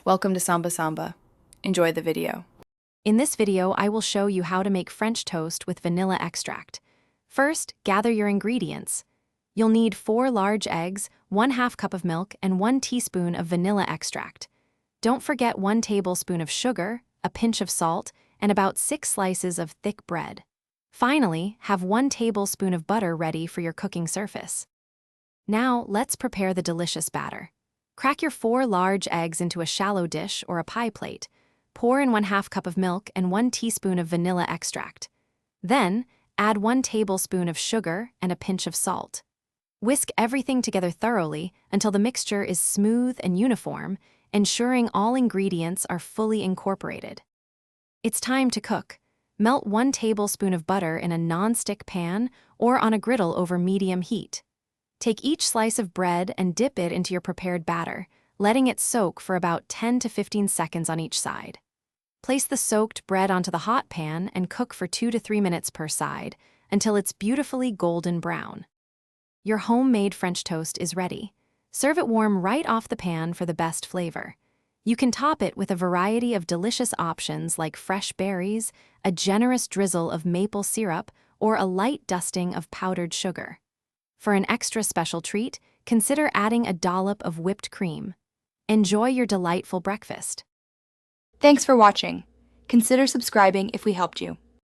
Welcome to Samba Samba. Enjoy the video. In this video, I will show you how to make French toast with vanilla extract. First, gather your ingredients. You'll need 4 large eggs, 1/2 cup of milk, and 1 teaspoon of vanilla extract. Don't forget 1 tablespoon of sugar, a pinch of salt, and about 6 slices of thick bread. Finally, have 1 tablespoon of butter ready for your cooking surface. Now, let's prepare the delicious batter. Crack your 4 large eggs into a shallow dish or a pie plate. Pour in 1/2 cup of milk and 1 teaspoon of vanilla extract. Then, add 1 tablespoon of sugar and a pinch of salt. Whisk everything together thoroughly until the mixture is smooth and uniform, ensuring all ingredients are fully incorporated. It's time to cook. Melt 1 tablespoon of butter in a non-stick pan or on a griddle over medium heat. Take each slice of bread and dip it into your prepared batter, letting it soak for about 10 to 15 seconds on each side. Place the soaked bread onto the hot pan and cook for 2 to 3 minutes per side until it's beautifully golden brown. Your homemade French toast is ready. Serve it warm right off the pan for the best flavor. You can top it with a variety of delicious options like fresh berries, a generous drizzle of maple syrup, or a light dusting of powdered sugar. For an extra special treat, consider adding a dollop of whipped cream. Enjoy your delightful breakfast. Thanks for watching. Consider subscribing if we helped you.